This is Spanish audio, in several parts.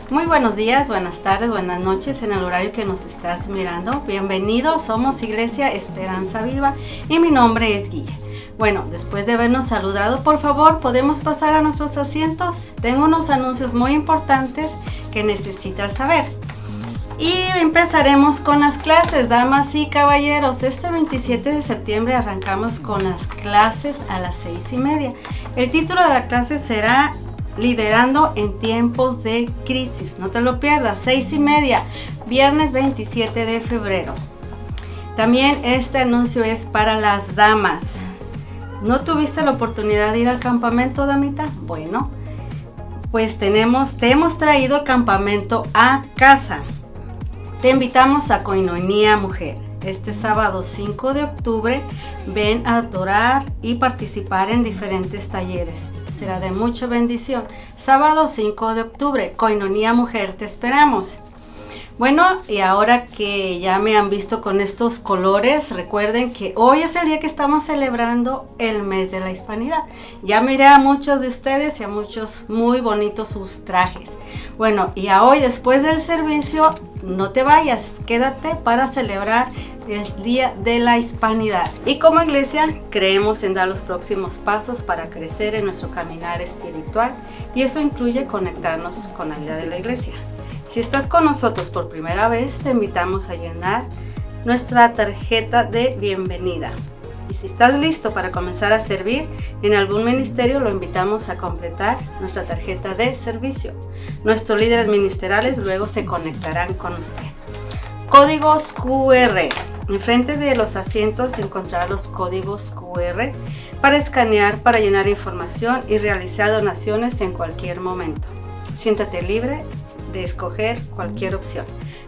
Muy buenos días, buenas tardes, buenas noches en el horario que nos estás mirando. Bienvenidos, somos Iglesia Esperanza Viva y mi nombre es Guilla. Bueno, después de habernos saludado, por favor, ¿podemos pasar a nuestros asientos? Tengo unos anuncios muy importantes que necesitas saber. Y empezaremos con las clases, damas y caballeros. Este 27 de septiembre arrancamos con las clases a las 6:30. El título de la clase será Liderando en tiempos de crisis. No te lo pierdas, 6:30, viernes 27 de febrero. También este anuncio es para las damas. ¿No tuviste la oportunidad de ir al campamento, damita? Bueno, pues te hemos traído el campamento a casa. Te invitamos a Koinonia Mujer. Este sábado 5 de octubre ven a adorar y participar en diferentes talleres. Será de mucha bendición. Sábado 5 de octubre, Koinonia Mujer, te esperamos. Bueno, y ahora que ya me han visto con estos colores, recuerden que hoy es el día que estamos celebrando el mes de la hispanidad. Ya miré a muchos de ustedes y a muchos muy bonitos sus trajes. Bueno, y a hoy después del servicio, no te vayas, quédate para celebrar el Día de la Hispanidad. Y como iglesia, creemos en dar los próximos pasos para crecer en nuestro caminar espiritual, y eso incluye conectarnos con la vida de la iglesia. Si estás con nosotros por primera vez, te invitamos a llenar nuestra tarjeta de bienvenida. Y si estás listo para comenzar a servir en algún ministerio, lo invitamos a completar nuestra tarjeta de servicio. Nuestros líderes ministeriales luego se conectarán con usted. Códigos QR. Enfrente de los asientos encontrarás los códigos QR para escanear, para llenar información y realizar donaciones en cualquier momento. Siéntate libre de escoger cualquier opción.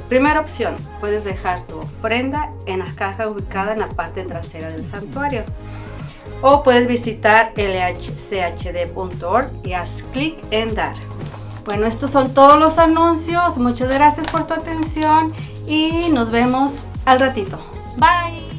Primera opción, puedes dejar tu ofrenda en la caja ubicada en la parte trasera del santuario. O puedes visitar lhchd.org y haz clic en dar. Bueno, estos son todos los anuncios. Muchas gracias por tu atención y nos vemos al ratito. Bye.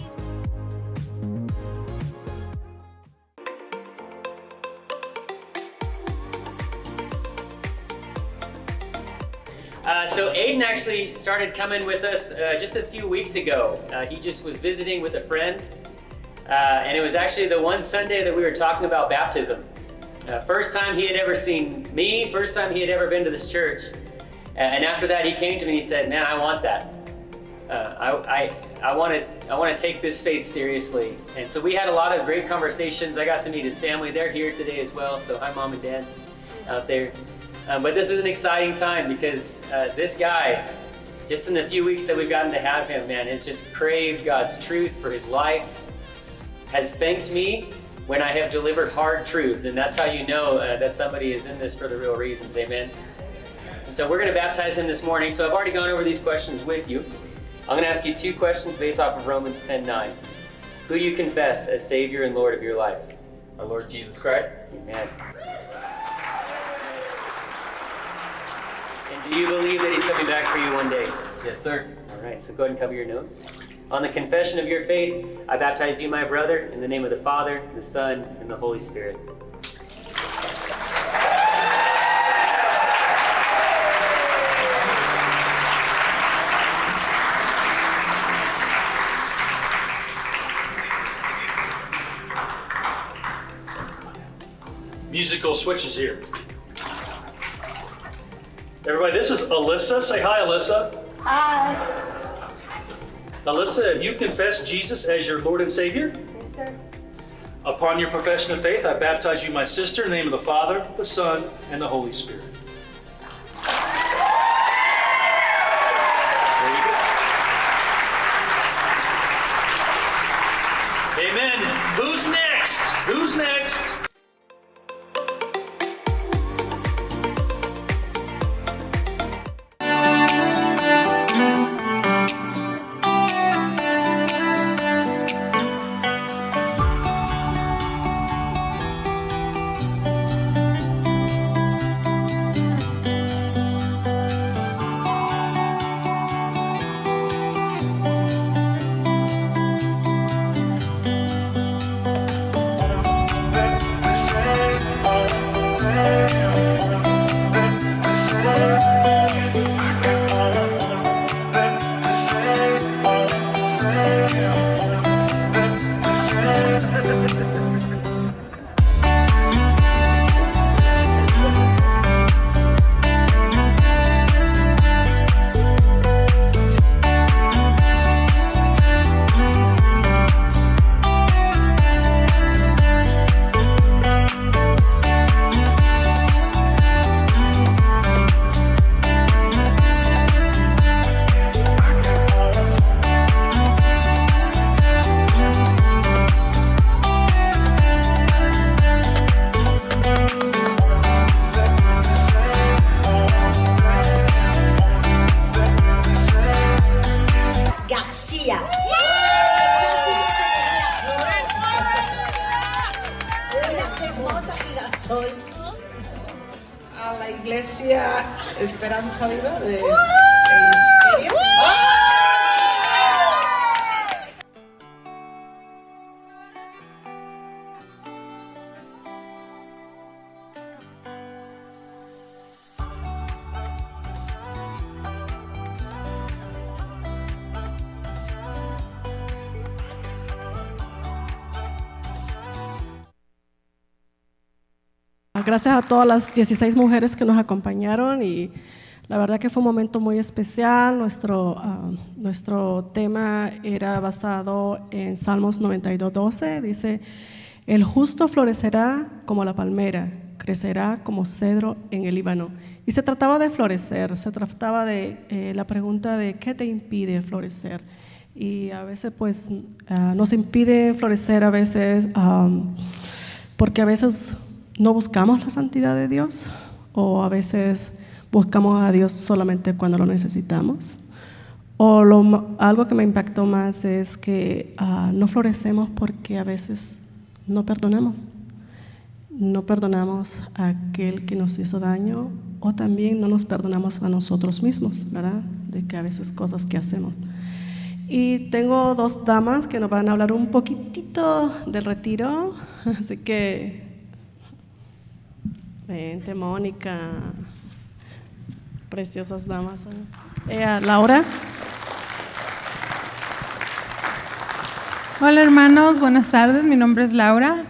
So Aiden actually started coming with us just a few weeks ago. He just was visiting with a friend, and it was actually the one Sunday that we were talking about baptism. First time he had ever seen me, first time he had ever been to this church. And after that he came to me and he said, man, I want that. I want to take this faith seriously. And so we had a lot of great conversations. I got to meet his family. They're here today as well. So hi, Mom and Dad out there. But this is an exciting time because this guy, just in the few weeks that we've gotten to have him, man, has just craved God's truth for his life, has thanked me when I have delivered hard truths. And that's how you know that somebody is in this for the real reasons, amen? And so we're going to baptize him this morning. So I've already gone over these questions with you. I'm going to ask you two questions based off of Romans 10:9. Who do you confess as Savior and Lord of your life? Our Lord Jesus Christ. Amen. And do you believe that he's coming back for you one day? Yes, sir. All right, so go ahead and cover your nose. On the confession of your faith, I baptize you, my brother, in the name of the Father, the Son, and the Holy Spirit. Musical switches here. Everybody, this is Alyssa. Say hi, Alyssa. Hi. Alyssa, have you confessed Jesus as your Lord and Savior? Yes, sir. Upon your profession of faith, I baptize you, my sister, in the name of the Father, the Son, and the Holy Spirit. There you go. Amen. Who's next? Who's next? a la iglesia Esperanza Viva de el Ministerio. Gracias a todas las 16 mujeres que nos acompañaron y la verdad que fue un momento muy especial. Nuestro tema era basado en Salmos 92:12. Dice, el justo florecerá como la palmera, crecerá como cedro en el Líbano. Y se trataba de florecer, se trataba de la pregunta de ¿qué te impide florecer? Y a veces pues nos impide florecer a veces porque a veces no buscamos la santidad de Dios o a veces buscamos a Dios solamente cuando lo necesitamos. Algo que me impactó más es que no florecemos porque a veces no perdonamos. No perdonamos a aquel que nos hizo daño o también no nos perdonamos a nosotros mismos, ¿verdad? De que a veces cosas que hacemos. Y tengo dos damas que nos van a hablar un poquitito del retiro, así que vente, Mónica, preciosas damas. Laura. Hola hermanos, buenas tardes, mi nombre es Laura.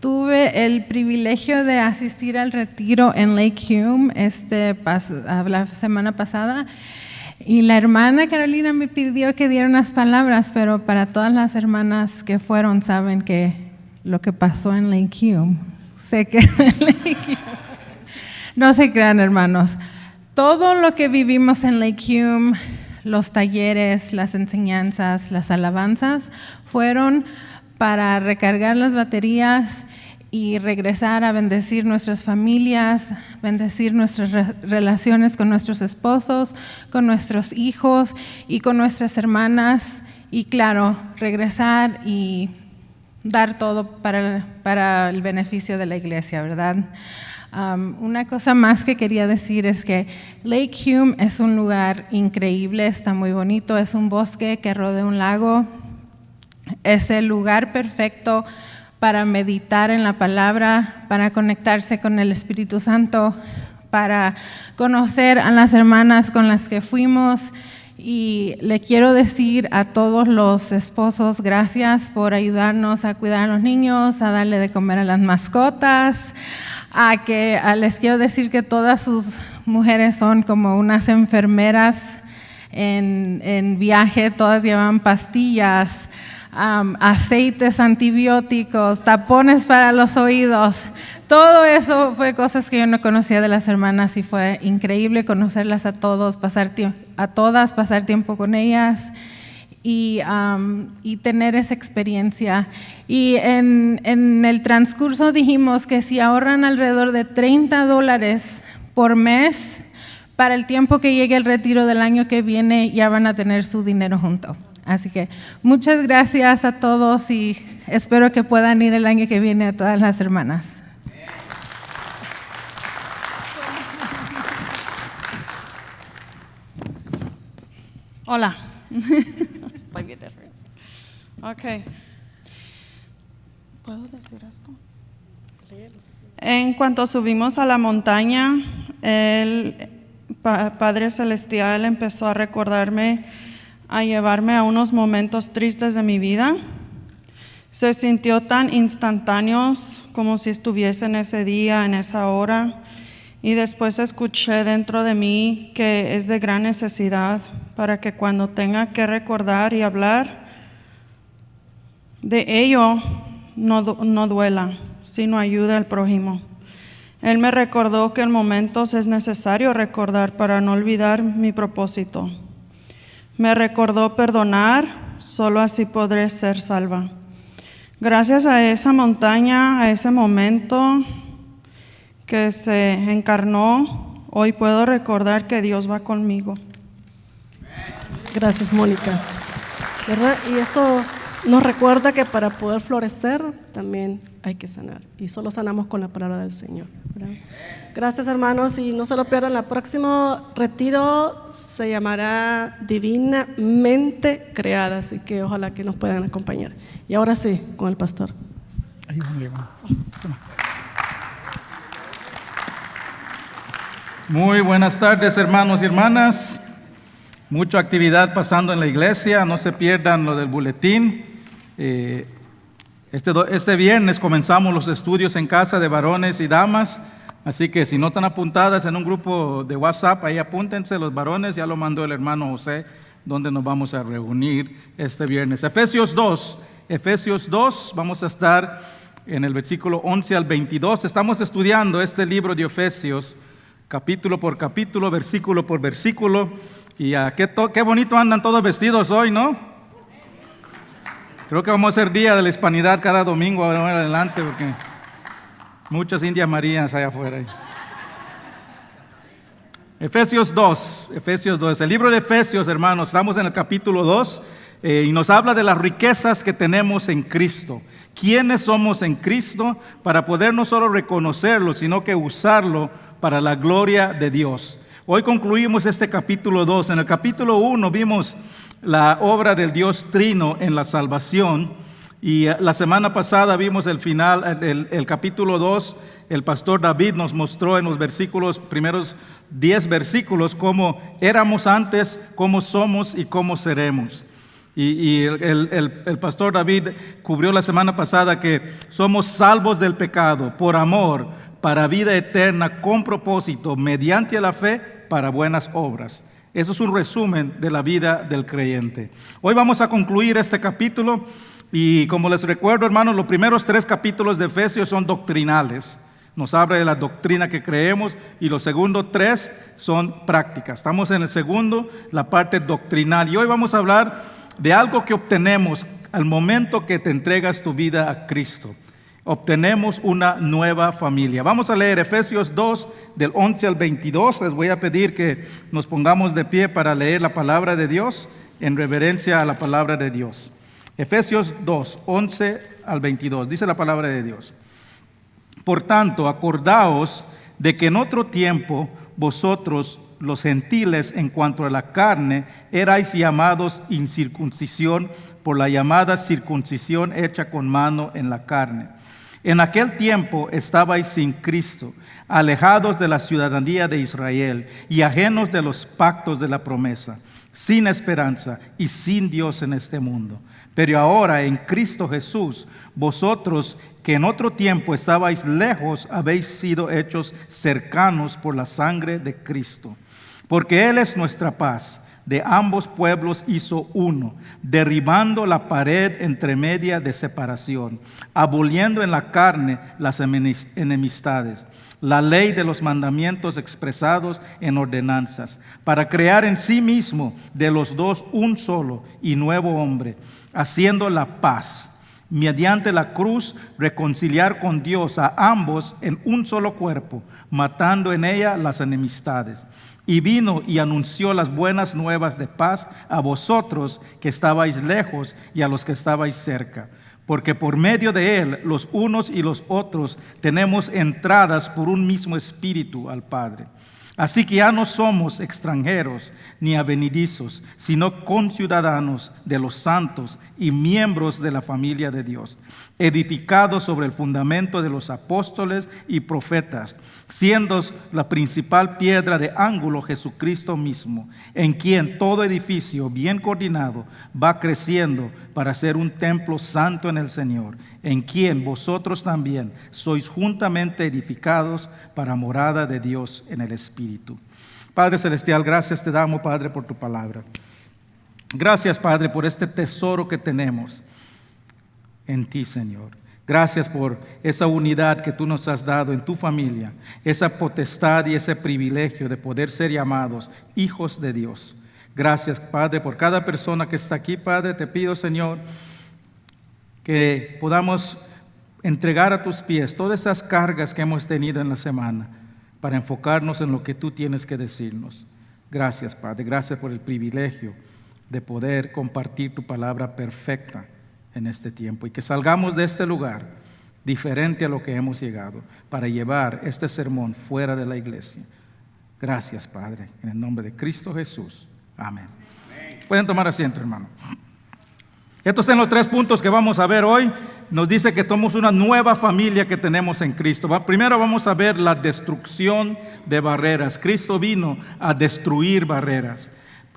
Tuve el privilegio de asistir al retiro en Lake Hume la semana pasada y la hermana Carolina me pidió que diera unas palabras, pero para todas las hermanas que fueron saben que lo que pasó en Lake Hume. Sé que no se crean, hermanos. Todo lo que vivimos en Lake Hume, los talleres, las enseñanzas, las alabanzas, fueron para recargar las baterías y regresar a bendecir nuestras familias, bendecir nuestras relaciones con nuestros esposos, con nuestros hijos y con nuestras hermanas. Y claro, regresar y dar todo para el beneficio de la iglesia, ¿verdad? Una cosa más que quería decir es que Lake Hume es un lugar increíble, está muy bonito, es un bosque que rodea un lago, es el lugar perfecto para meditar en la palabra, para conectarse con el Espíritu Santo, para conocer a las hermanas con las que fuimos. Y le quiero decir a todos los esposos, gracias por ayudarnos a cuidar a los niños, a darle de comer a las mascotas, les quiero decir que todas sus mujeres son como unas enfermeras en viaje, todas llevan pastillas, aceites antibióticos, tapones para los oídos. Todo eso fue cosas que yo no conocía de las hermanas y fue increíble conocerlas a todas, pasar tiempo con ellas y tener esa experiencia. Y en el transcurso dijimos que si ahorran alrededor de $30 por mes, para el tiempo que llegue el retiro del año que viene ya van a tener su dinero junto. Así que muchas gracias a todos y espero que puedan ir el año que viene a todas las hermanas. Hola. Ok. ¿Puedo decir esto? En cuanto subimos a la montaña, el Padre Celestial empezó a recordarme, a llevarme a unos momentos tristes de mi vida. Se sintió tan instantáneos como si estuviese en ese día, en esa hora. Y después escuché dentro de mí que es de gran necesidad para que cuando tenga que recordar y hablar de ello, no duela, sino ayude al prójimo. Él me recordó que en momentos es necesario recordar para no olvidar mi propósito. Me recordó perdonar, solo así podré ser salva. Gracias a esa montaña, a ese momento que se encarnó, hoy puedo recordar que Dios va conmigo. Gracias, Mónica. ¿Verdad? Y eso nos recuerda que para poder florecer también hay que sanar. Y solo sanamos con la palabra del Señor, ¿verdad? Gracias, hermanos, y no se lo pierdan. El próximo retiro se llamará Divinamente Creada, así que ojalá que nos puedan acompañar. Y ahora sí, con el pastor. Muy buenas tardes, hermanos y hermanas. Mucha actividad pasando en la iglesia, no se pierdan lo del boletín. Este viernes comenzamos los estudios en casa de varones y damas, así que si no están apuntadas en un grupo de WhatsApp, ahí apúntense los varones, ya lo mandó el hermano José, donde nos vamos a reunir este viernes. Efesios 2, vamos a estar en el versículo 11 al 22. Estamos estudiando este libro de Efesios, capítulo por capítulo, versículo por versículo, y qué bonito andan todos vestidos hoy, ¿no? Creo que vamos a hacer día de la hispanidad cada domingo ahora en adelante, porque muchas Indias Marías allá afuera. Efesios 2, el libro de Efesios, hermanos, estamos en el capítulo 2 y nos habla de las riquezas que tenemos en Cristo. ¿Quiénes somos en Cristo? Para poder no solo reconocerlo, sino que usarlo para la gloria de Dios. Hoy concluimos este capítulo 2. En el capítulo 1 vimos la obra del Dios Trino en la salvación, y la semana pasada vimos el final, el capítulo 2. El pastor David nos mostró en los primeros 10 versículos cómo éramos antes, cómo somos y cómo seremos. Y el pastor David cubrió la semana pasada que somos salvos del pecado por amor, para vida eterna, con propósito, mediante la fe, para buenas obras. Eso es un resumen de la vida del creyente. Hoy vamos a concluir este capítulo y, como les recuerdo, hermanos, los primeros 3 capítulos de Efesios son doctrinales. Nos habla de la doctrina que creemos, y los segundos 3 son prácticas. Estamos en el segundo, la parte doctrinal, y hoy vamos a hablar de algo que obtenemos al momento que te entregas tu vida a Cristo. Obtenemos una nueva familia. Vamos a leer Efesios 2, del 11 al 22. Les voy a pedir que nos pongamos de pie para leer la palabra de Dios en reverencia a la palabra de Dios. Efesios 2, 11 al 22. Dice la palabra de Dios: Por tanto, acordaos de que en otro tiempo vosotros, los gentiles, en cuanto a la carne, erais llamados incircuncisión por la llamada circuncisión hecha con mano en la carne. En aquel tiempo estabais sin Cristo, alejados de la ciudadanía de Israel y ajenos de los pactos de la promesa, sin esperanza y sin Dios en este mundo. Pero ahora en Cristo Jesús, vosotros que en otro tiempo estabais lejos, habéis sido hechos cercanos por la sangre de Cristo. Porque Él es nuestra paz. De ambos pueblos hizo uno, derribando la pared entre media de separación, aboliendo en la carne las enemistades, la ley de los mandamientos expresados en ordenanzas, para crear en sí mismo de los dos un solo y nuevo hombre, haciendo la paz, mediante la cruz reconciliar con Dios a ambos en un solo cuerpo, matando en ella las enemistades. Y vino y anunció las buenas nuevas de paz a vosotros que estabais lejos y a los que estabais cerca. Porque por medio de él, los unos y los otros, tenemos entradas por un mismo espíritu al Padre. Así que ya no somos extranjeros ni avenidizos, sino conciudadanos de los santos y miembros de la familia de Dios, edificados sobre el fundamento de los apóstoles y profetas, siendo la principal piedra de ángulo Jesucristo mismo, en quien todo edificio bien coordinado va creciendo para ser un templo santo en el Señor, en quien vosotros también sois juntamente edificados para morada de Dios en el Espíritu. Padre Celestial, gracias te damos, Padre, por tu palabra. Gracias, Padre, por este tesoro que tenemos en ti, Señor. Gracias por esa unidad que tú nos has dado en tu familia, esa potestad y ese privilegio de poder ser llamados hijos de Dios. Gracias, Padre, por cada persona que está aquí, Padre. Te pido, Señor, que podamos entregar a tus pies todas esas cargas que hemos tenido en la semana para enfocarnos en lo que tú tienes que decirnos. Gracias, Padre. Gracias por el privilegio de poder compartir tu palabra perfecta en este tiempo, y que salgamos de este lugar diferente a lo que hemos llegado, para llevar este sermón fuera de la iglesia. Gracias, Padre, en el nombre de Cristo Jesús. Amén. Pueden tomar asiento, hermano. Estos son los 3 puntos que vamos a ver hoy. Nos dice que somos una nueva familia que tenemos en Cristo. Primero vamos a ver la destrucción de barreras. Cristo vino a destruir barreras.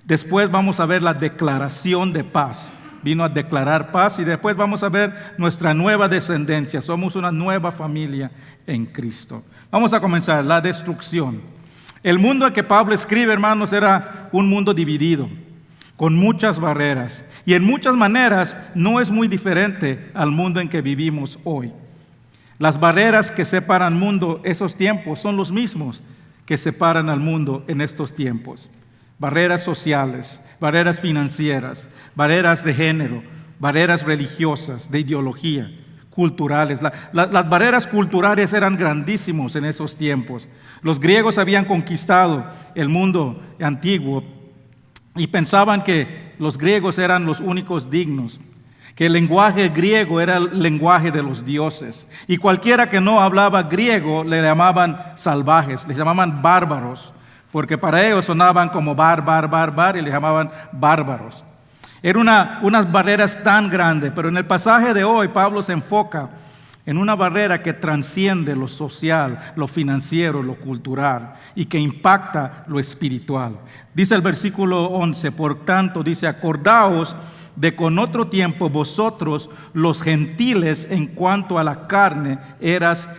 Después vamos a ver la declaración de paz. Vino a declarar paz, y después vamos a ver nuestra nueva descendencia. Somos una nueva familia en Cristo. Vamos a comenzar, la destrucción. El mundo en que Pablo escribe, hermanos, era un mundo dividido, con muchas barreras, y en muchas maneras no es muy diferente al mundo en que vivimos hoy. Las barreras que separan al mundo esos tiempos son los mismos que separan al mundo en estos tiempos. Barreras sociales, barreras financieras, barreras de género, barreras religiosas, de ideología, culturales. Las barreras culturales eran grandísimos en esos tiempos. Los griegos habían conquistado el mundo antiguo y pensaban que los griegos eran los únicos dignos, que el lenguaje griego era el lenguaje de los dioses. Y cualquiera que no hablaba griego le llamaban salvajes, les llamaban bárbaros, porque para ellos sonaban como bar, y les llamaban bárbaros. Eran unas barreras tan grandes, pero en el pasaje de hoy Pablo se enfoca en una barrera que transciende lo social, lo financiero, lo cultural, y que impacta lo espiritual. Dice el versículo 11, por tanto, dice, acordaos de que en otro tiempo vosotros, los gentiles, en cuanto a la carne, eras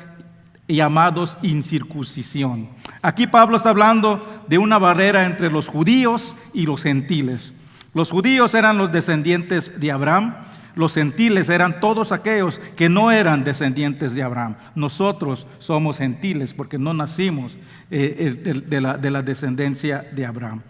llamados incircuncisión. Aquí Pablo está hablando de una barrera entre los judíos y los gentiles. Los judíos eran los descendientes de Abraham, los gentiles eran todos aquellos que no eran descendientes de Abraham. Nosotros somos gentiles porque no nacimos de la descendencia de Abraham.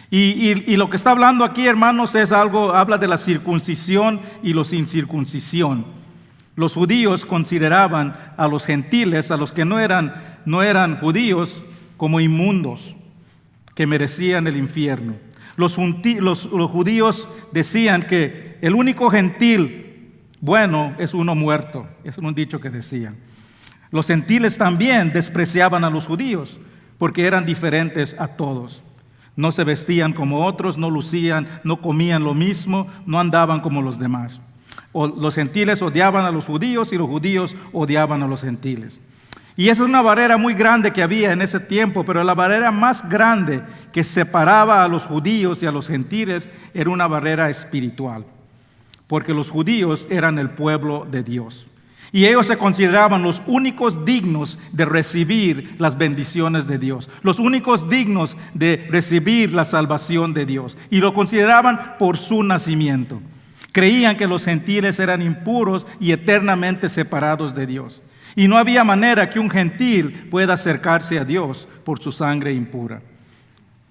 Y lo que está hablando aquí, hermanos, habla de la circuncisión y los incircuncisión. Los judíos consideraban a los gentiles, a los que no eran judíos, como inmundos, que merecían el infierno. Los judíos decían que el único gentil bueno es uno muerto. Es un dicho que decían. Los gentiles también despreciaban a los judíos porque eran diferentes a todos. No se vestían como otros, no lucían, no comían lo mismo, no andaban como los demás. Los gentiles odiaban a los judíos y los judíos odiaban a los gentiles. Y esa es una barrera muy grande que había en ese tiempo, pero la barrera más grande que separaba a los judíos y a los gentiles era una barrera espiritual, porque los judíos eran el pueblo de Dios. Y ellos se consideraban los únicos dignos de recibir las bendiciones de Dios, los únicos dignos de recibir la salvación de Dios. Y lo consideraban por su nacimiento. Creían que los gentiles eran impuros y eternamente separados de Dios. Y no había manera que un gentil pueda acercarse a Dios por su sangre impura.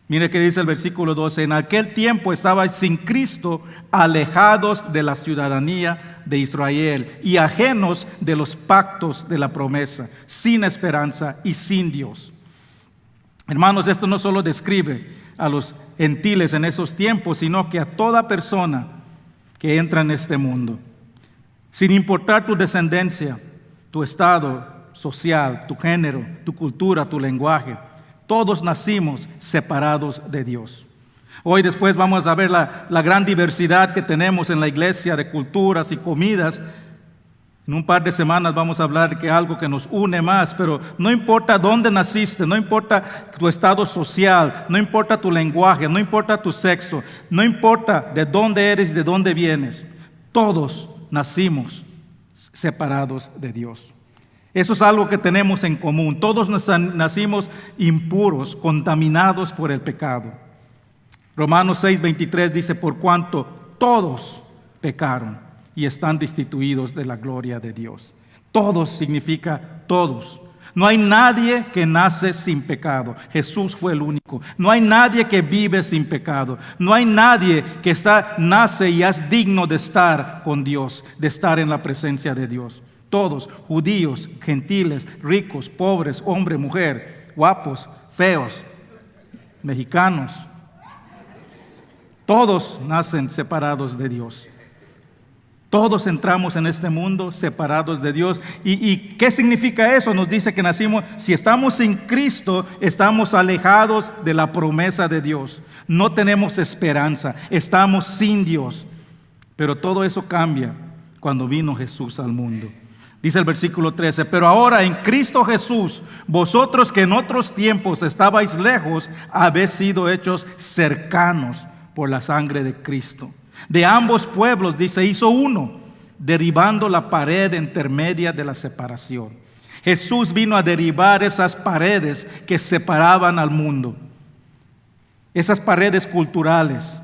Mire que dice el versículo 12, en aquel tiempo estabais sin Cristo, alejados de la ciudadanía de Israel y ajenos de los pactos de la promesa, sin esperanza y sin Dios. Hermanos, esto no solo describe a los gentiles en esos tiempos, sino que a toda persona que entra en este mundo, sin importar tu descendencia, tu estado social, tu género, tu cultura, tu lenguaje. Todos nacimos separados de Dios. Hoy después vamos a ver la gran diversidad que tenemos en la iglesia de culturas y comidas. En un par de semanas vamos a hablar de algo que nos une más, pero no importa dónde naciste, no importa tu estado social, no importa tu lenguaje, no importa tu sexo, no importa de dónde eres y de dónde vienes. Todos nacimos separados de Dios. Eso es algo que tenemos en común. Todos nacimos impuros, contaminados por el pecado. Romanos 6:23 dice, por cuanto todos pecaron y están destituidos de la gloria de Dios. Todos significa todos. No hay nadie que nace sin pecado. Jesús fue el único. No hay nadie que vive sin pecado. No hay nadie que nace y es digno de estar con Dios, de estar en la presencia de Dios. Todos, judíos, gentiles, ricos, pobres, hombre, mujer, guapos, feos, mexicanos. Todos nacen separados de Dios. Todos entramos en este mundo separados de Dios. ¿Y qué significa eso? Nos dice que nacimos, si estamos sin Cristo, estamos alejados de la promesa de Dios. No tenemos esperanza, estamos sin Dios. Pero todo eso cambia cuando vino Jesús al mundo. Dice el versículo 13, pero ahora en Cristo Jesús, vosotros que en otros tiempos estabais lejos, habéis sido hechos cercanos por la sangre de Cristo. De ambos pueblos, dice, hizo uno, derribando la pared intermedia de la separación. Jesús vino a derribar esas paredes que separaban al mundo, esas paredes culturales,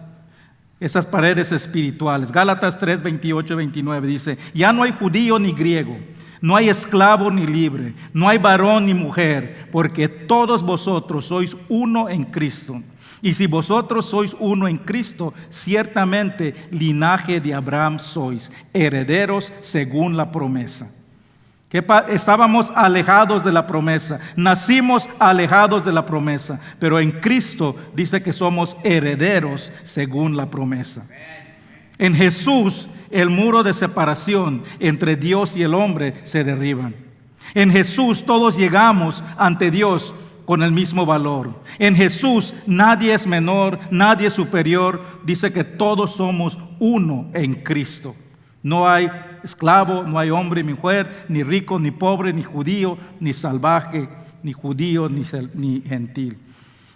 esas paredes espirituales. Gálatas 3, 28 y 29 dice, ya no hay judío ni griego, no hay esclavo ni libre, no hay varón ni mujer, porque todos vosotros sois uno en Cristo. Y si vosotros sois uno en Cristo, ciertamente linaje de Abraham sois, herederos según la promesa. Que estábamos alejados de la promesa, nacimos alejados de la promesa, pero en Cristo dice que somos herederos según la promesa. En Jesús el muro de separación entre Dios y el hombre se derriban. En Jesús todos llegamos ante Dios con el mismo valor. En Jesús nadie es menor, nadie es superior. Dice que todos somos uno en Cristo. No hay esclavo, no hay hombre ni mujer, ni rico, ni pobre, ni judío, ni salvaje, ni judío, ni gentil.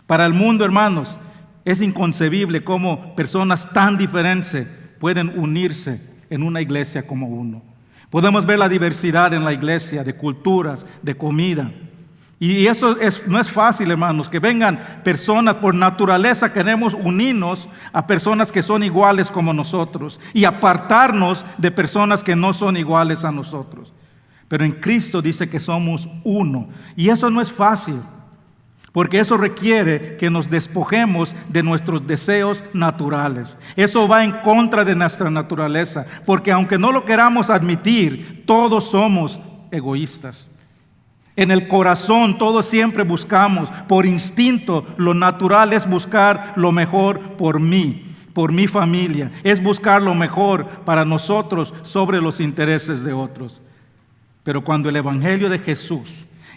Para el mundo, hermanos, es inconcebible cómo personas tan diferentes pueden unirse en una iglesia como uno. Podemos ver la diversidad en la iglesia, de culturas, de comida. Y eso no es fácil, hermanos, que vengan personas, por naturaleza queremos unirnos a personas que son iguales como nosotros y apartarnos de personas que no son iguales a nosotros. Pero en Cristo dice que somos uno. Y eso no es fácil, porque eso requiere que nos despojemos de nuestros deseos naturales. Eso va en contra de nuestra naturaleza, porque aunque no lo queramos admitir, todos somos egoístas. En el corazón todos siempre buscamos, por instinto, lo natural es buscar lo mejor por mí, por mi familia. Es buscar lo mejor para nosotros sobre los intereses de otros. Pero cuando el Evangelio de Jesús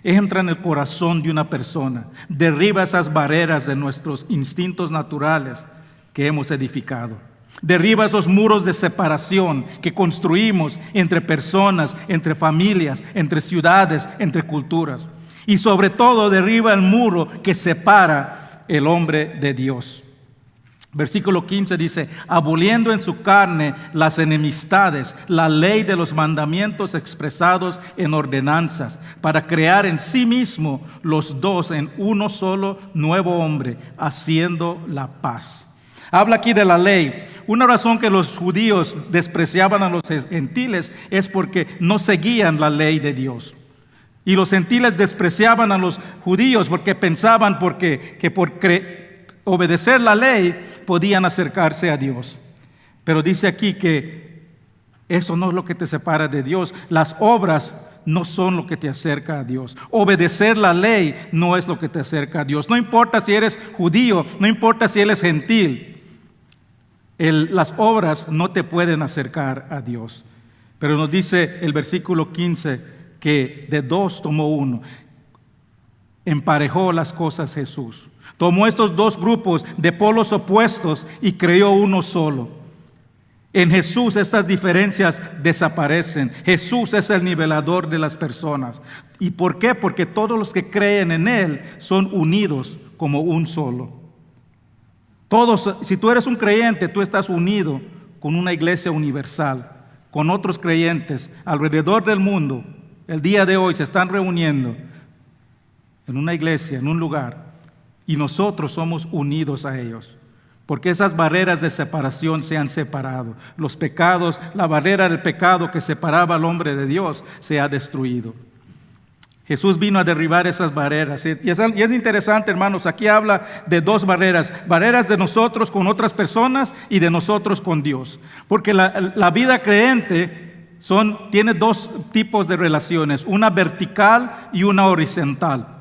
entra en el corazón de una persona, derriba esas barreras de nuestros instintos naturales que hemos edificado. Derriba esos muros de separación que construimos entre personas, entre familias, entre ciudades, entre culturas. Y sobre todo derriba el muro que separa el hombre de Dios. Versículo 15 dice, aboliendo en su carne las enemistades, la ley de los mandamientos expresados en ordenanzas, para crear en sí mismo los dos en uno solo nuevo hombre, haciendo la paz. Habla aquí de la ley. Una razón que los judíos despreciaban a los gentiles es porque no seguían la ley de Dios. Y los gentiles despreciaban a los judíos porque pensaban que por obedecer la ley podían acercarse a Dios. Pero dice aquí que eso no es lo que te separa de Dios. Las obras no son lo que te acerca a Dios. Obedecer la ley no es lo que te acerca a Dios. No importa si eres judío, no importa si eres gentil. Las obras no te pueden acercar a Dios. Pero nos dice el versículo 15 que de dos tomó uno. Emparejó las cosas Jesús. Tomó estos dos grupos de polos opuestos y creó uno solo. En Jesús estas diferencias desaparecen. Jesús es el nivelador de las personas. ¿Y por qué? Porque todos los que creen en Él son unidos como un solo. Todos, si tú eres un creyente, tú estás unido con una iglesia universal, con otros creyentes alrededor del mundo. El día de hoy se están reuniendo en una iglesia, en un lugar, y nosotros somos unidos a ellos. Porque esas barreras de separación se han separado. Los pecados, la barrera del pecado que separaba al hombre de Dios se ha destruido. Jesús vino a derribar esas barreras. Y es interesante, hermanos, aquí habla de dos barreras. Barreras de nosotros con otras personas y de nosotros con Dios. Porque la vida creyente tiene dos tipos de relaciones, una vertical y una horizontal.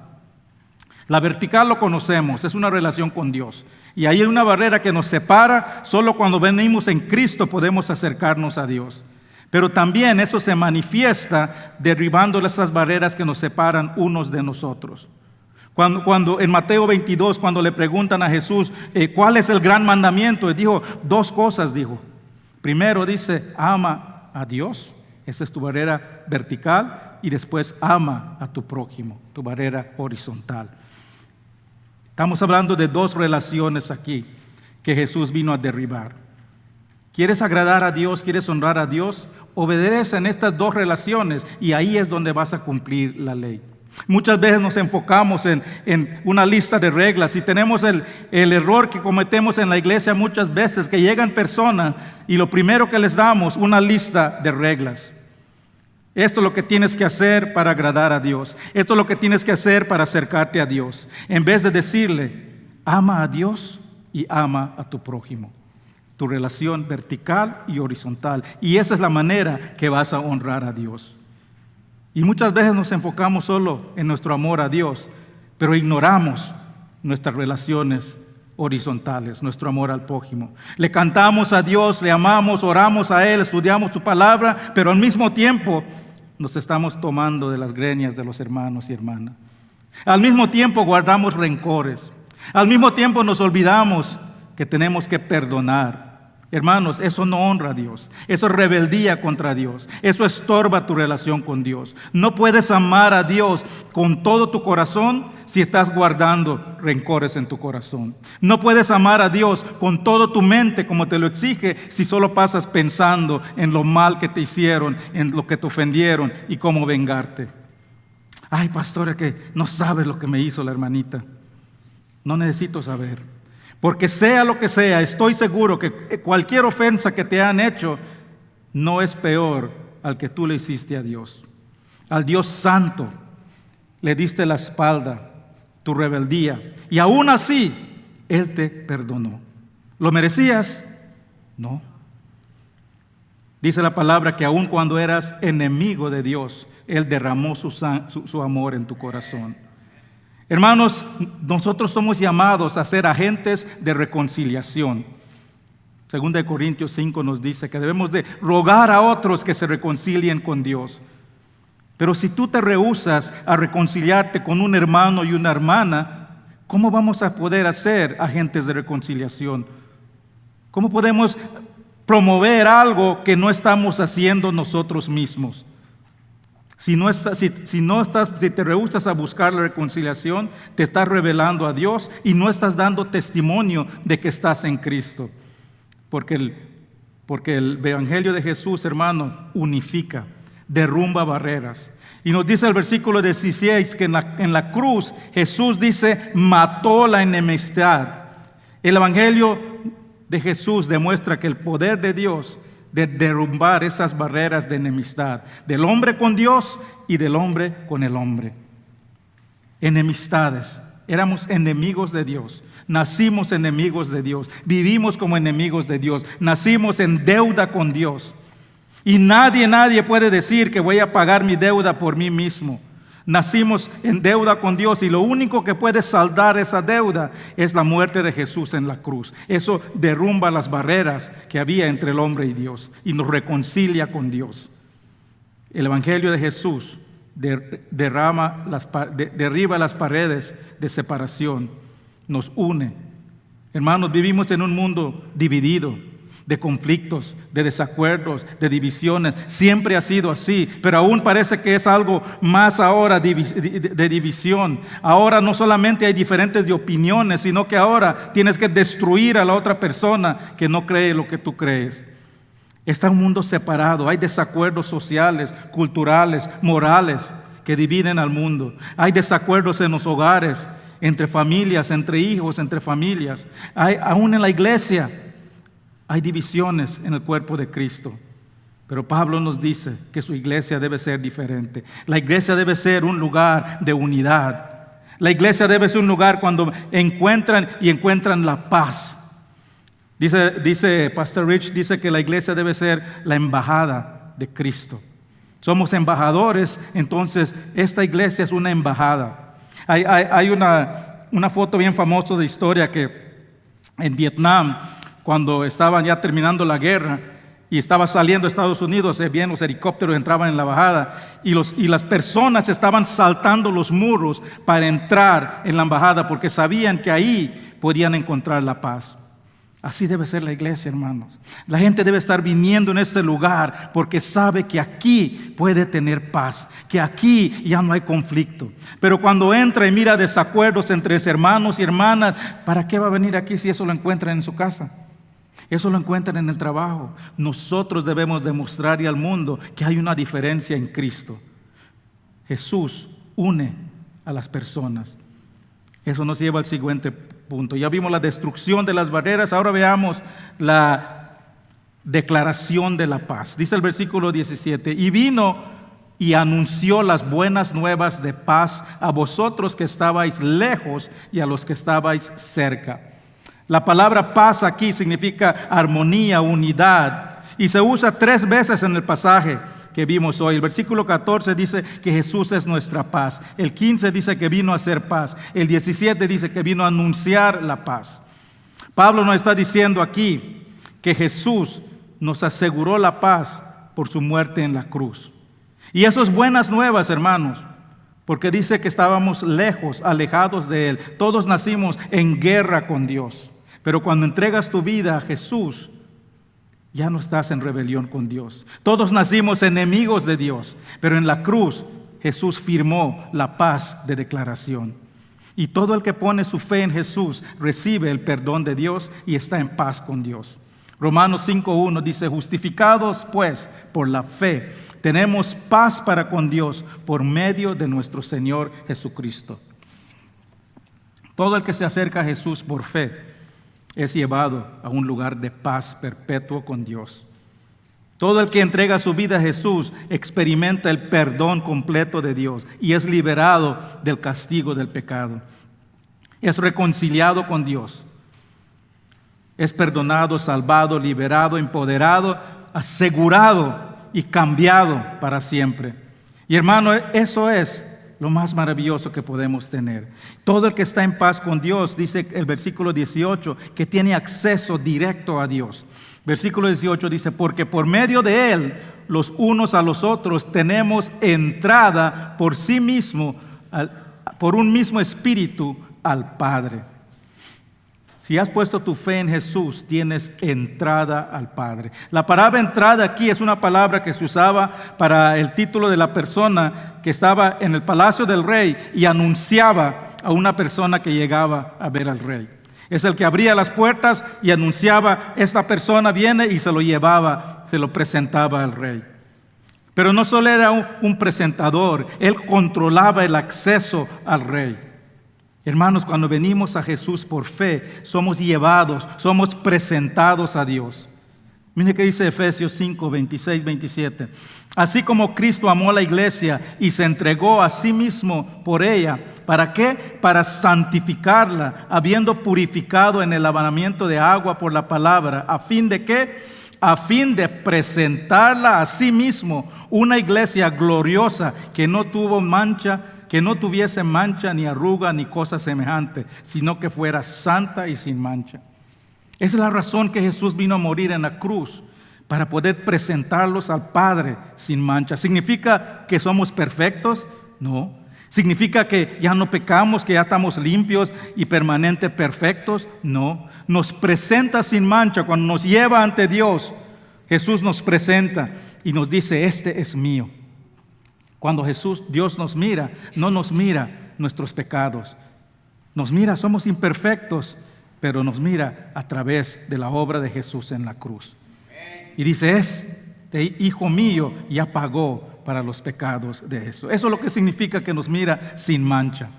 La vertical lo conocemos, es una relación con Dios. Y ahí hay una barrera que nos separa. Solo cuando venimos en Cristo podemos acercarnos a Dios. Pero también eso se manifiesta derribando esas barreras que nos separan unos de nosotros. Cuando en Mateo 22, cuando le preguntan a Jesús, ¿cuál es el gran mandamiento? Él dijo 2 cosas, dijo. Primero dice, ama a Dios, esa es tu barrera vertical, y después ama a tu prójimo, tu barrera horizontal. Estamos hablando de 2 relaciones aquí que Jesús vino a derribar. ¿Quieres agradar a Dios? ¿Quieres honrar a Dios? Obedece en estas 2 relaciones y ahí es donde vas a cumplir la ley. Muchas veces nos enfocamos en una lista de reglas y tenemos el error que cometemos en la iglesia muchas veces, que llegan personas y lo primero que les damos, una lista de reglas. Esto es lo que tienes que hacer para agradar a Dios. Esto es lo que tienes que hacer para acercarte a Dios. En vez de decirle, ama a Dios y ama a tu prójimo. Tu relación vertical y horizontal. Y esa es la manera que vas a honrar a Dios. Y muchas veces nos enfocamos solo en nuestro amor a Dios, pero ignoramos nuestras relaciones horizontales, nuestro amor al prójimo. Le cantamos a Dios, le amamos, oramos a Él, estudiamos su palabra, pero al mismo tiempo nos estamos tomando de las greñas de los hermanos y hermanas. Al mismo tiempo guardamos rencores. Al mismo tiempo nos olvidamos que tenemos que perdonar. Hermanos, eso no honra a Dios. Eso es rebeldía contra Dios. Eso estorba tu relación con Dios. No puedes amar a Dios con todo tu corazón si estás guardando rencores en tu corazón. No puedes amar a Dios con toda tu mente como te lo exige si solo pasas pensando en lo mal que te hicieron, en lo que te ofendieron y cómo vengarte. Ay, pastora, que no sabes lo que me hizo la hermanita. No necesito saber. Porque sea lo que sea, estoy seguro que cualquier ofensa que te han hecho no es peor al que tú le hiciste a Dios. Al Dios santo le diste la espalda, tu rebeldía, y aún así Él te perdonó. ¿Lo merecías? No. Dice la palabra que aun cuando eras enemigo de Dios, Él derramó su amor en tu corazón. Hermanos, nosotros somos llamados a ser agentes de reconciliación. 2 Corintios 5 nos dice que debemos de rogar a otros que se reconcilien con Dios. Pero si tú te rehusas a reconciliarte con un hermano y una hermana, ¿cómo vamos a poder ser agentes de reconciliación? ¿Cómo podemos promover algo que no estamos haciendo nosotros mismos? Si te rehusas a buscar la reconciliación, te estás revelando a Dios y no estás dando testimonio de que estás en Cristo. Porque el Evangelio de Jesús, hermano, unifica, derrumba barreras. Y nos dice el versículo 16 que en la cruz Jesús dice, mató la enemistad. El Evangelio de Jesús demuestra que el poder de Dios de derrumbar esas barreras de enemistad del hombre con Dios y del hombre con el hombre. Enemistades. Éramos enemigos de Dios, nacimos enemigos de Dios, vivimos como enemigos de Dios, nacimos en deuda con Dios. Y nadie puede decir que voy a pagar mi deuda por mí mismo. Nacimos en deuda con Dios y lo único que puede saldar esa deuda es la muerte de Jesús en la cruz. Eso derrumba las barreras que había entre el hombre y Dios y nos reconcilia con Dios. El Evangelio de Jesús derriba las paredes de separación, nos une. Hermanos, vivimos en un mundo dividido, de conflictos, de desacuerdos, de divisiones. Siempre ha sido así, pero aún parece que es algo más ahora de división. Ahora no solamente hay diferentes de opiniones, sino que ahora tienes que destruir a la otra persona que no cree lo que tú crees. Está un mundo separado, hay desacuerdos sociales, culturales, morales que dividen al mundo. Hay desacuerdos en los hogares, entre familias, entre hijos, entre familias. Aún en la iglesia hay divisiones en el cuerpo de Cristo. Pero Pablo nos dice que su iglesia debe ser diferente. La iglesia debe ser un lugar de unidad. La iglesia debe ser un lugar cuando encuentran la paz. Dice Pastor Rich, dice que la iglesia debe ser la embajada de Cristo. Somos embajadores, entonces esta iglesia es una embajada. Hay una foto bien famosa de historia que en Vietnam, cuando estaban ya terminando la guerra, y estaba saliendo a Estados Unidos, bien, los helicópteros entraban en la bajada y las personas estaban saltando los muros para entrar en la embajada porque sabían que ahí podían encontrar la paz. Así debe ser la iglesia, hermanos. La gente debe estar viniendo en este lugar porque sabe que aquí puede tener paz, que aquí ya no hay conflicto. Pero cuando entra y mira desacuerdos entre hermanos y hermanas, ¿para qué va a venir aquí si eso lo encuentran en su casa? Eso lo encuentran en el trabajo. Nosotros debemos demostrarle al mundo que hay una diferencia en Cristo. Jesús une a las personas. Eso nos lleva al siguiente punto. Ya vimos la destrucción de las barreras, ahora veamos la declaración de la paz. Dice el versículo 17, y vino y anunció las buenas nuevas de paz a vosotros que estabais lejos y a los que estabais cerca. La palabra paz aquí significa armonía, unidad, y se usa 3 veces en el pasaje que vimos hoy. El versículo 14 dice que Jesús es nuestra paz. El 15 dice que vino a hacer paz. El 17 dice que vino a anunciar la paz. Pablo nos está diciendo aquí que Jesús nos aseguró la paz por su muerte en la cruz. Y eso es buenas nuevas, hermanos, porque dice que estábamos lejos, alejados de Él. Todos nacimos en guerra con Dios. Pero cuando entregas tu vida a Jesús, ya no estás en rebelión con Dios. Todos nacimos enemigos de Dios, pero en la cruz Jesús firmó la paz de declaración. Y todo el que pone su fe en Jesús recibe el perdón de Dios y está en paz con Dios. Romanos 5:1 dice, justificados pues por la fe, tenemos paz para con Dios por medio de nuestro Señor Jesucristo. Todo el que se acerca a Jesús por fe es llevado a un lugar de paz perpetuo con Dios. Todo el que entrega su vida a Jesús experimenta el perdón completo de Dios y es liberado del castigo del pecado. Es reconciliado con Dios. Es perdonado, salvado, liberado, empoderado, asegurado y cambiado para siempre. Y hermano, eso es lo más maravilloso que podemos tener. Todo el que está en paz con Dios, dice el versículo 18, que tiene acceso directo a Dios. Versículo 18 dice, porque por medio de Él, los unos a los otros, tenemos entrada por sí mismo, por un mismo espíritu al Padre. Si has puesto tu fe en Jesús, tienes entrada al Padre. La palabra entrada aquí es una palabra que se usaba para el título de la persona que estaba en el palacio del rey y anunciaba a una persona que llegaba a ver al rey. Es el que abría las puertas y anunciaba, esta persona viene, y se lo llevaba, se lo presentaba al rey. Pero no solo era un presentador, él controlaba el acceso al rey. Hermanos, cuando venimos a Jesús por fe, somos llevados, somos presentados a Dios. Mire que dice Efesios 5, 26, 27. Así como Cristo amó a la iglesia y se entregó a sí mismo por ella. ¿Para qué? Para santificarla, habiendo purificado en el lavamiento de agua por la palabra. ¿A fin de qué? A fin de presentarla a sí mismo una iglesia gloriosa que no tuvo mancha, que no tuviese mancha ni arruga ni cosa semejante, sino que fuera santa y sin mancha. Esa es la razón que Jesús vino a morir en la cruz, para poder presentarlos al Padre sin mancha. ¿Significa que somos perfectos? No. ¿Significa que ya no pecamos, que ya estamos limpios y permanente perfectos? No. Nos presenta sin mancha. Cuando nos lleva ante Dios, Jesús nos presenta y nos dice, este es mío. Cuando Dios nos mira, no nos mira nuestros pecados. Nos mira, somos imperfectos, pero nos mira a través de la obra de Jesús en la cruz. Y dice, este hijo mío ya pagó para los pecados de eso. Eso es lo que significa que nos mira sin mancha.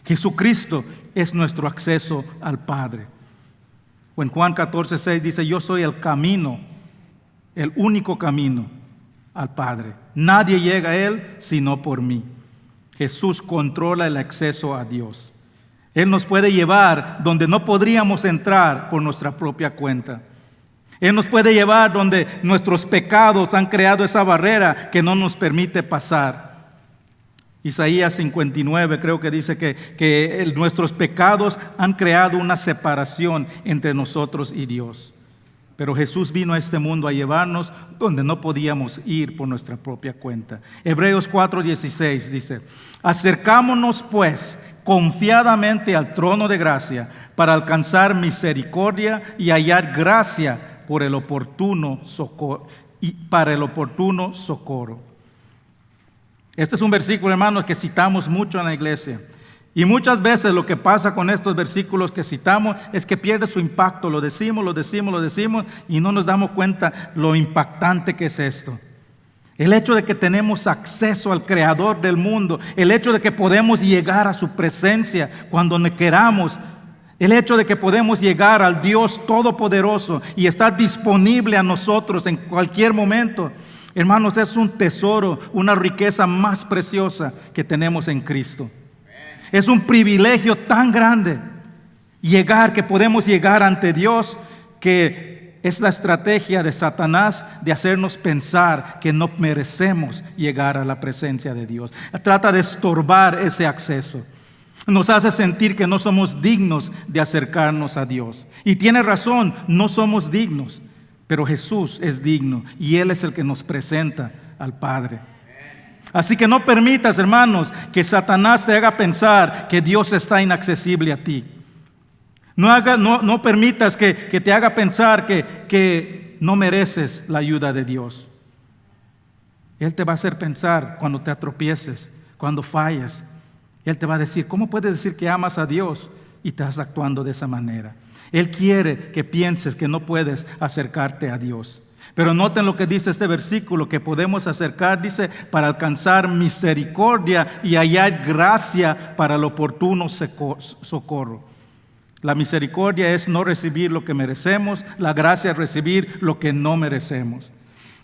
Jesucristo es nuestro acceso al Padre. O en Juan 14:6 dice, yo soy el camino, el único camino al Padre. Nadie llega a Él sino por mí. Jesús controla el acceso a Dios. Él nos puede llevar donde no podríamos entrar por nuestra propia cuenta. Él nos puede llevar donde nuestros pecados han creado esa barrera que no nos permite pasar. Isaías 59 creo que dice que nuestros pecados han creado una separación entre nosotros y Dios. Pero Jesús vino a este mundo a llevarnos donde no podíamos ir por nuestra propia cuenta. Hebreos 4:16 dice: acercámonos pues confiadamente al trono de gracia para alcanzar misericordia y hallar gracia por el oportuno socorro, y para el oportuno socorro. Este es un versículo, hermanos, que citamos mucho en la iglesia. Y muchas veces lo que pasa con estos versículos que citamos es que pierde su impacto. Lo decimos y no nos damos cuenta lo impactante que es esto. El hecho de que tenemos acceso al Creador del mundo, el hecho de que podemos llegar a su presencia cuando queramos, el hecho de que podemos llegar al Dios Todopoderoso y estar disponible a nosotros en cualquier momento. Hermanos, es un tesoro, una riqueza más preciosa que tenemos en Cristo. Es un privilegio tan grande que podemos llegar ante Dios, que es la estrategia de Satanás de hacernos pensar que no merecemos llegar a la presencia de Dios. Trata de estorbar ese acceso. Nos hace sentir que no somos dignos de acercarnos a Dios. Y tiene razón, no somos dignos, pero Jesús es digno y Él es el que nos presenta al Padre. Así que no permitas, hermanos, que Satanás te haga pensar que Dios está inaccesible a ti. No permitas que te haga pensar que no mereces la ayuda de Dios. Él te va a hacer pensar cuando te atropieces, cuando falles. Él te va a decir: ¿cómo puedes decir que amas a Dios y estás actuando de esa manera? Él quiere que pienses que no puedes acercarte a Dios. Pero noten lo que dice este versículo, que podemos acercar, dice, para alcanzar misericordia y hallar gracia para el oportuno socorro. La misericordia es no recibir lo que merecemos, la gracia es recibir lo que no merecemos.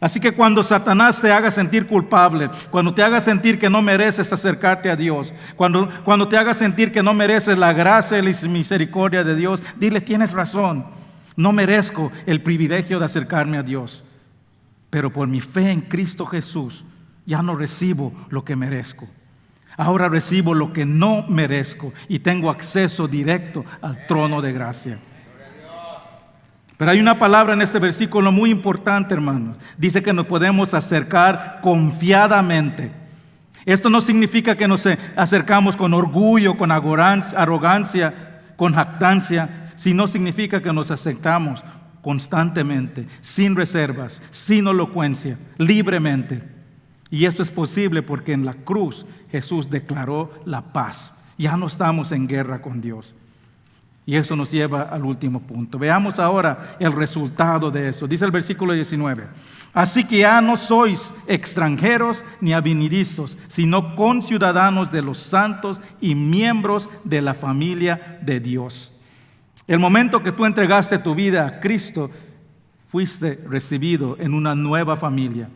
Así que cuando Satanás te haga sentir culpable, cuando te haga sentir que no mereces acercarte a Dios, cuando te haga sentir que no mereces la gracia y la misericordia de Dios, dile: tienes razón, no merezco el privilegio de acercarme a Dios, pero por mi fe en Cristo Jesús ya no recibo lo que merezco. Ahora recibo lo que no merezco y tengo acceso directo al trono de gracia. Pero hay una palabra en este versículo muy importante, hermanos. Dice que nos podemos acercar confiadamente. Esto no significa que nos acercamos con orgullo, con arrogancia, con jactancia, sino significa que nos acercamos constantemente, sin reservas, sin elocuencia, libremente. Y esto es posible porque en la cruz Jesús declaró la paz. Ya no estamos en guerra con Dios. Y eso nos lleva al último punto. Veamos ahora el resultado de esto. Dice el versículo 19: así que ya no sois extranjeros ni advenedizos, sino conciudadanos de los santos y miembros de la familia de Dios. El momento que tú entregaste tu vida a Cristo, fuiste recibido en una nueva familia.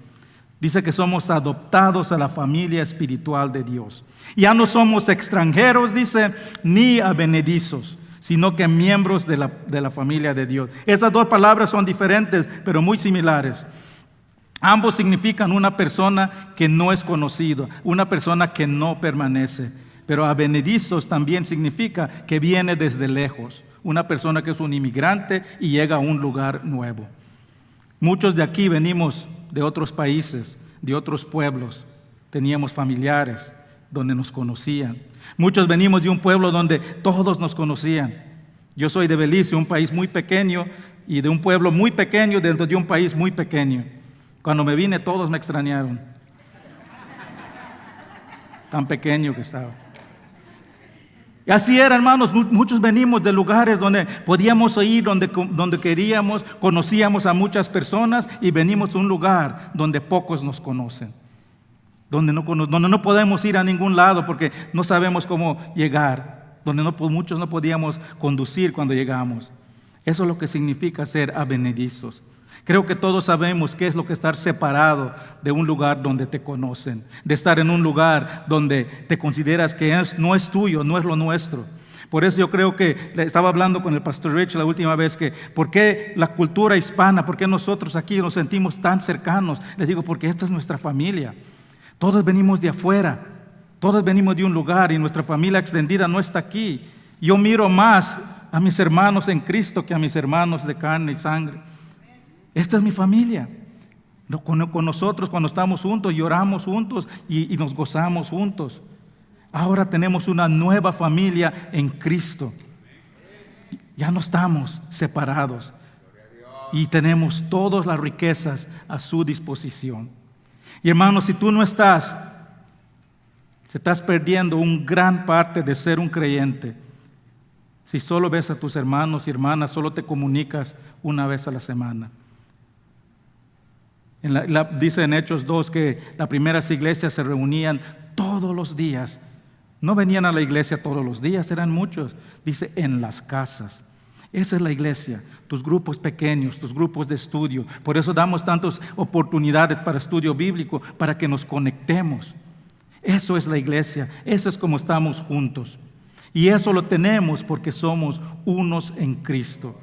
Dice que somos adoptados a la familia espiritual de Dios. Ya no somos extranjeros, dice, ni advenedizos, sino que miembros de la familia de Dios. Esas dos palabras son diferentes, pero muy similares. Ambos significan una persona que no es conocida, una persona que no permanece. Pero advenedizos también significa que viene desde lejos, una persona que es un inmigrante y llega a un lugar nuevo. Muchos de aquí venimos de otros países, de otros pueblos. Teníamos familiares donde nos conocían. Muchos venimos de un pueblo donde todos nos conocían. Yo soy de Belice, un país muy pequeño, y de un pueblo muy pequeño dentro de un país muy pequeño. Cuando me vine, todos me extrañaron. Tan pequeño que estaba. Y así era, hermanos. Muchos venimos de lugares donde podíamos ir, donde queríamos, conocíamos a muchas personas, y venimos a un lugar donde pocos nos conocen. Donde no podemos ir a ningún lado porque no sabemos cómo llegar. Donde muchos no podíamos conducir cuando llegamos. Eso es lo que significa ser advenedizos. Creo que todos sabemos qué es lo que estar separado de un lugar donde te conocen, de estar en un lugar donde te consideras que no es tuyo, no es lo nuestro. Por eso yo creo que estaba hablando con el pastor Rich la última vez, que ¿por qué la cultura hispana, por qué nosotros aquí nos sentimos tan cercanos? Les digo, porque esta es nuestra familia. Todos venimos de afuera, todos venimos de un lugar y nuestra familia extendida no está aquí. Yo miro más a mis hermanos en Cristo que a mis hermanos de carne y sangre. Esta es mi familia. Con nosotros cuando estamos juntos, lloramos juntos y nos gozamos juntos. Ahora tenemos una nueva familia en Cristo. Ya no estamos separados y tenemos todas las riquezas a su disposición. Y hermanos, si tú no estás, se estás perdiendo una gran parte de ser un creyente. Si solo ves a tus hermanos y hermanas, solo te comunicas una vez a la semana. Dice en Hechos 2 que las primeras iglesias se reunían todos los días. No venían a la iglesia todos los días, eran muchos. Dice en las casas. Esa es la iglesia, tus grupos pequeños, tus grupos de estudio. Por eso damos tantas oportunidades para estudio bíblico, para que nos conectemos. Eso es la iglesia, eso es como estamos juntos. Y eso lo tenemos porque somos unos en Cristo.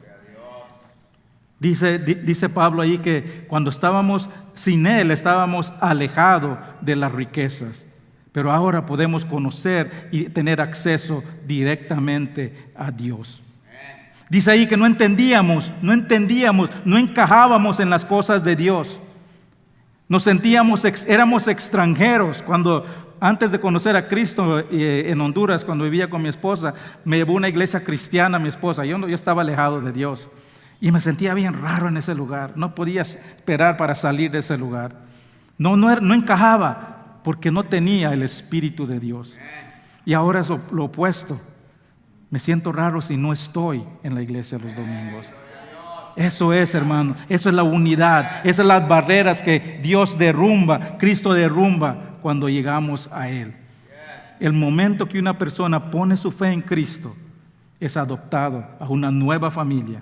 Dice Pablo ahí que cuando estábamos sin Él, estábamos alejados de las riquezas. Pero ahora podemos conocer y tener acceso directamente a Dios. Dice ahí que no entendíamos, no encajábamos en las cosas de Dios. Éramos extranjeros. Antes de conocer a Cristo en Honduras, cuando vivía con mi esposa, me llevó a una iglesia cristiana mi esposa. Yo estaba alejado de Dios y me sentía bien raro en ese lugar. No podía esperar para salir de ese lugar. No encajaba porque no tenía el Espíritu de Dios. Y ahora es lo opuesto. Me siento raro si no estoy en la iglesia los domingos. Eso es, hermano, eso es la unidad, esas son las barreras que Dios derrumba, Cristo derrumba cuando llegamos a Él. El momento que una persona pone su fe en Cristo, es adoptado a una nueva familia.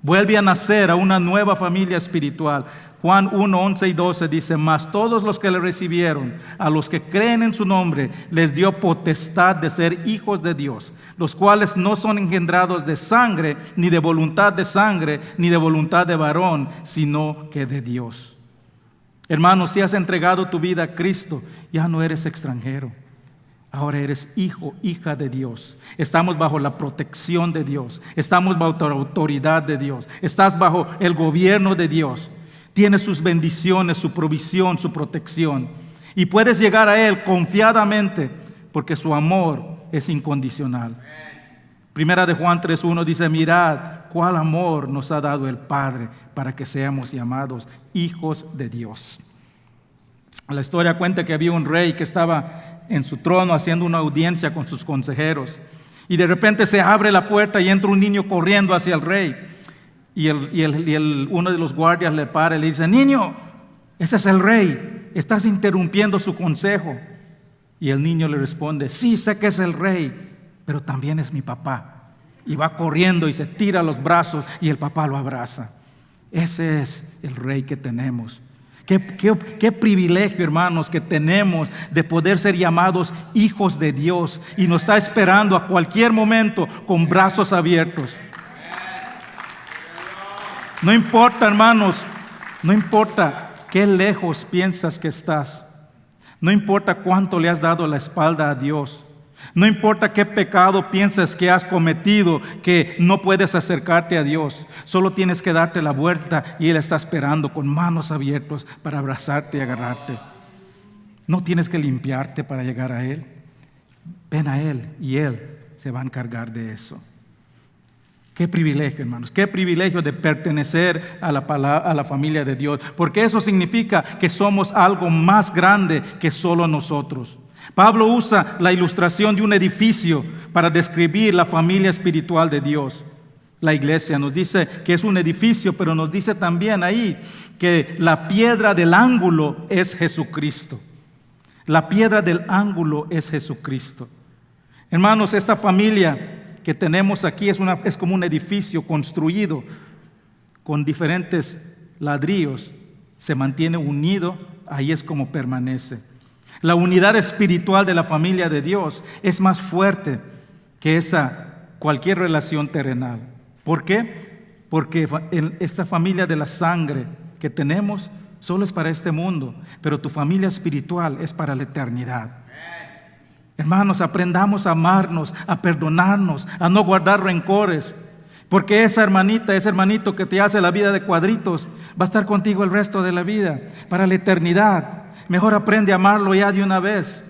Vuelve a nacer a una nueva familia espiritual. Juan 1, 11 y 12 dice, mas todos los que le recibieron, a los que creen en su nombre, les dio potestad de ser hijos de Dios, los cuales no son engendrados de sangre, ni de voluntad de sangre, ni de voluntad de varón, sino que de Dios. Hermano, si has entregado tu vida a Cristo, ya no eres extranjero. Ahora eres hijo, hija de Dios. Estamos bajo la protección de Dios. Estamos bajo la autoridad de Dios. Estás bajo el gobierno de Dios. Tienes sus bendiciones, su provisión, su protección. Y puedes llegar a Él confiadamente porque su amor es incondicional. Primera de Juan 3:1 dice, mirad cuál amor nos ha dado el Padre para que seamos llamados hijos de Dios. La historia cuenta que había un rey que estaba en su trono haciendo una audiencia con sus consejeros. Y de repente se abre la puerta y entra un niño corriendo hacia el rey. Y uno de los guardias le para y le dice, niño, ese es el rey, estás interrumpiendo su consejo. Y el niño le responde, sí, sé que es el rey, pero también es mi papá. Y va corriendo y se tira a los brazos y el papá lo abraza. Ese es el rey que tenemos. Qué privilegio, hermanos, que tenemos de poder ser llamados hijos de Dios y nos está esperando a cualquier momento con brazos abiertos. No importa, hermanos, no importa qué lejos piensas que estás, no importa cuánto le has dado la espalda a Dios, no importa qué pecado piensas que has cometido, que no puedes acercarte a Dios. Solo tienes que darte la vuelta y Él está esperando con manos abiertas para abrazarte y agarrarte. No tienes que limpiarte para llegar a Él. Ven a Él y Él se va a encargar de eso. Qué privilegio, hermanos, qué privilegio de pertenecer a la familia de Dios, porque eso significa que somos algo más grande que solo nosotros. Pablo usa la ilustración de un edificio para describir la familia espiritual de Dios. La iglesia nos dice que es un edificio, pero nos dice también ahí que la piedra del ángulo es Jesucristo. La piedra del ángulo es Jesucristo. Hermanos, esta familia que tenemos aquí es como un edificio construido con diferentes ladrillos. Se mantiene unido, ahí es como permanece. La unidad espiritual de la familia de Dios es más fuerte que cualquier relación terrenal. ¿Por qué? Porque esta familia de la sangre que tenemos solo es para este mundo, pero tu familia espiritual es para la eternidad. Hermanos, aprendamos a amarnos, a perdonarnos, a no guardar rencores, Porque esa hermanita, ese hermanito que te hace la vida de cuadritos, va a estar contigo el resto de la vida, para la eternidad. Mejor aprende a amarlo ya de una vez.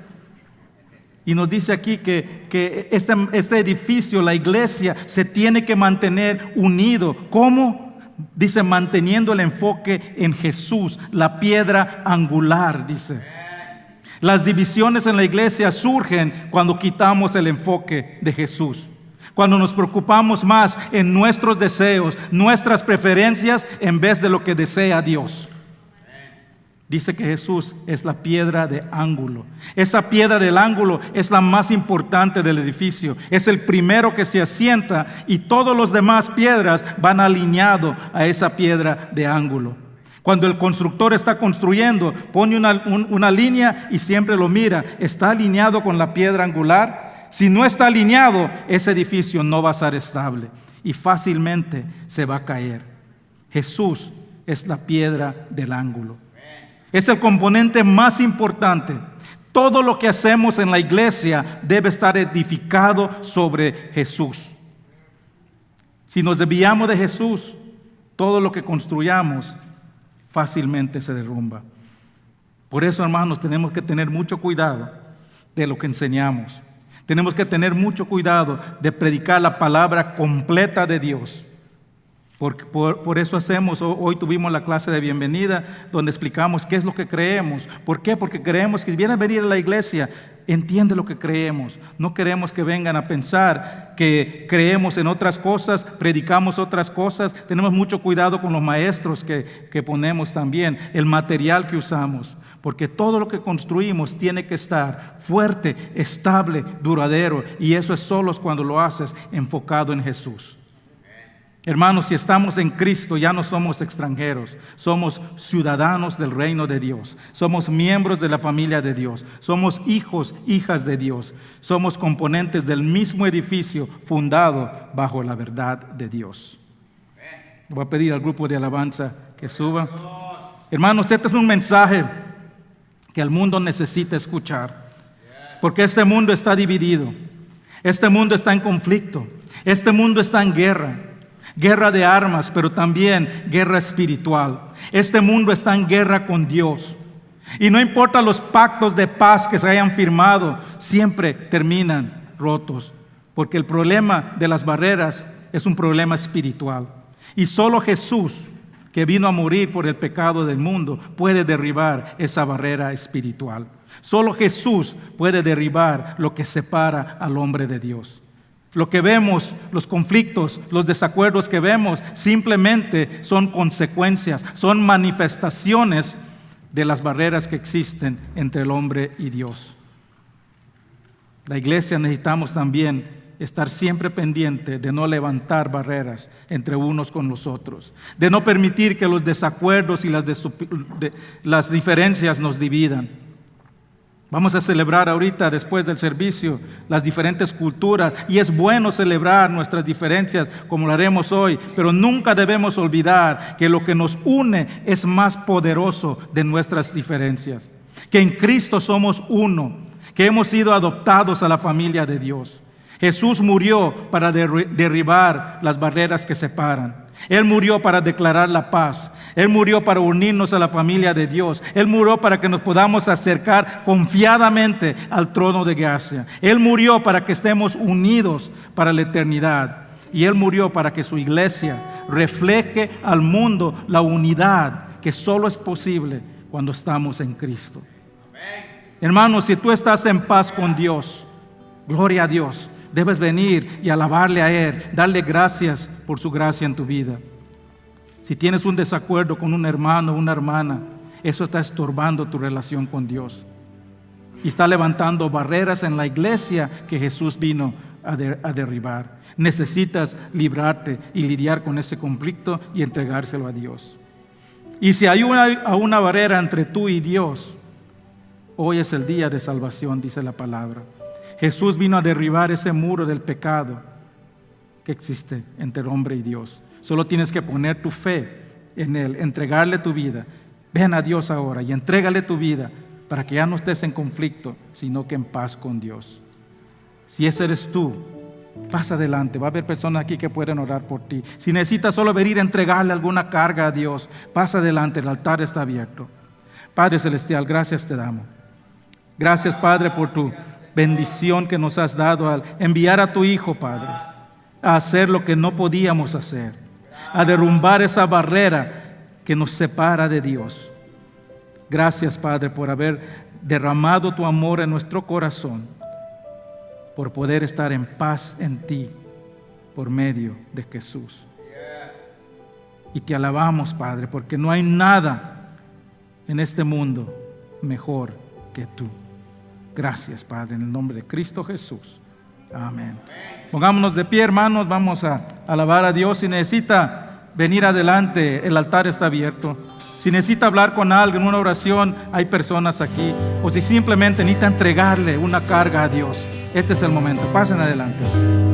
Y nos dice aquí que este edificio, la iglesia, se tiene que mantener unido. ¿Cómo? Dice, manteniendo el enfoque en Jesús, la piedra angular, dice. Las divisiones en la iglesia surgen cuando quitamos el enfoque de Jesús. Cuando nos preocupamos más en nuestros deseos, nuestras preferencias, en vez de lo que desea Dios. Dice que Jesús es la piedra de ángulo. Esa piedra del ángulo es la más importante del edificio. Es el primero que se asienta y todos los demás piedras van alineados a esa piedra de ángulo. Cuando el constructor está construyendo, pone una línea y siempre lo mira. ¿Está alineado con la piedra angular? Si no está alineado, ese edificio no va a estar estable y fácilmente se va a caer. Jesús es la piedra del ángulo. Es el componente más importante. Todo lo que hacemos en la iglesia debe estar edificado sobre Jesús. Si nos desviamos de Jesús, todo lo que construyamos fácilmente se derrumba. Por eso, hermanos, tenemos que tener mucho cuidado de lo que enseñamos. Tenemos que tener mucho cuidado de predicar la palabra completa de Dios. Por eso hoy tuvimos la clase de bienvenida donde explicamos qué es lo que creemos. ¿Por qué? Porque creemos que si vienen a venir a la iglesia, entiende lo que creemos. No queremos que vengan a pensar que creemos en otras cosas, predicamos otras cosas. Tenemos mucho cuidado con los maestros que ponemos también, el material que usamos. Porque todo lo que construimos tiene que estar fuerte, estable, duradero. Y eso es solo cuando lo haces enfocado en Jesús. Hermanos, si estamos en Cristo, ya no somos extranjeros, somos ciudadanos del reino de Dios, somos miembros de la familia de Dios, somos hijos, hijas de Dios, somos componentes del mismo edificio fundado bajo la verdad de Dios. Voy a pedir al grupo de alabanza que suba. Hermanos, este es un mensaje que el mundo necesita escuchar, porque este mundo está dividido, este mundo está en conflicto, este mundo está en guerra. Guerra de armas, pero también guerra espiritual. Este mundo está en guerra con Dios. Y no importa los pactos de paz que se hayan firmado, siempre terminan rotos. Porque el problema de las barreras es un problema espiritual. Y solo Jesús, que vino a morir por el pecado del mundo, puede derribar esa barrera espiritual. Solo Jesús puede derribar lo que separa al hombre de Dios. Lo que vemos, los conflictos, los desacuerdos que vemos, simplemente son consecuencias, son manifestaciones de las barreras que existen entre el hombre y Dios. La iglesia necesitamos también estar siempre pendiente de no levantar barreras entre unos con los otros, de no permitir que los desacuerdos y las diferencias nos dividan. Vamos a celebrar ahorita, después del servicio, las diferentes culturas. Y es bueno celebrar nuestras diferencias como lo haremos hoy. Pero nunca debemos olvidar que lo que nos une es más poderoso de nuestras diferencias. Que en Cristo somos uno. Que hemos sido adoptados a la familia de Dios. Jesús murió para derribar las barreras que separan. Él murió para declarar la paz. Él murió para unirnos a la familia de Dios. Él murió para que nos podamos acercar confiadamente al trono de gracia. Él murió para que estemos unidos para la eternidad. Y Él murió para que su iglesia refleje al mundo la unidad que solo es posible cuando estamos en Cristo. Hermanos, si tú estás en paz con Dios, gloria a Dios. Debes venir y alabarle a Él, darle gracias por su gracia en tu vida. Si tienes un desacuerdo con un hermano o una hermana, eso está estorbando tu relación con Dios. Y está levantando barreras en la iglesia que Jesús vino a derribar. Necesitas librarte y lidiar con ese conflicto y entregárselo a Dios. Y si hay una barrera entre tú y Dios, hoy es el día de salvación, dice la palabra. Jesús vino a derribar ese muro del pecado que existe entre el hombre y Dios. Solo tienes que poner tu fe en Él, entregarle tu vida. Ven a Dios ahora y entrégale tu vida para que ya no estés en conflicto, sino que en paz con Dios. Si ese eres tú, Pasa adelante, va a haber personas aquí que pueden orar por ti. Si necesitas solo venir a entregarle alguna carga a Dios, pasa adelante, el altar está abierto. Padre Celestial, gracias te damos. Gracias, Padre, por tu bendición que nos has dado al enviar a tu Hijo, Padre, a hacer lo que no podíamos hacer, a derrumbar esa barrera que nos separa de Dios. Gracias, Padre, por haber derramado tu amor en nuestro corazón, por poder estar en paz en ti por medio de Jesús. Y te alabamos, Padre, porque no hay nada en este mundo mejor que tú. Gracias, Padre, en el nombre de Cristo Jesús. Amén. Pongámonos de pie, hermanos, vamos a alabar a Dios. Si necesita venir adelante, el altar está abierto. Si necesita hablar con alguien, una oración, hay personas aquí. O si simplemente necesita entregarle una carga a Dios, este es el momento. Pasen adelante.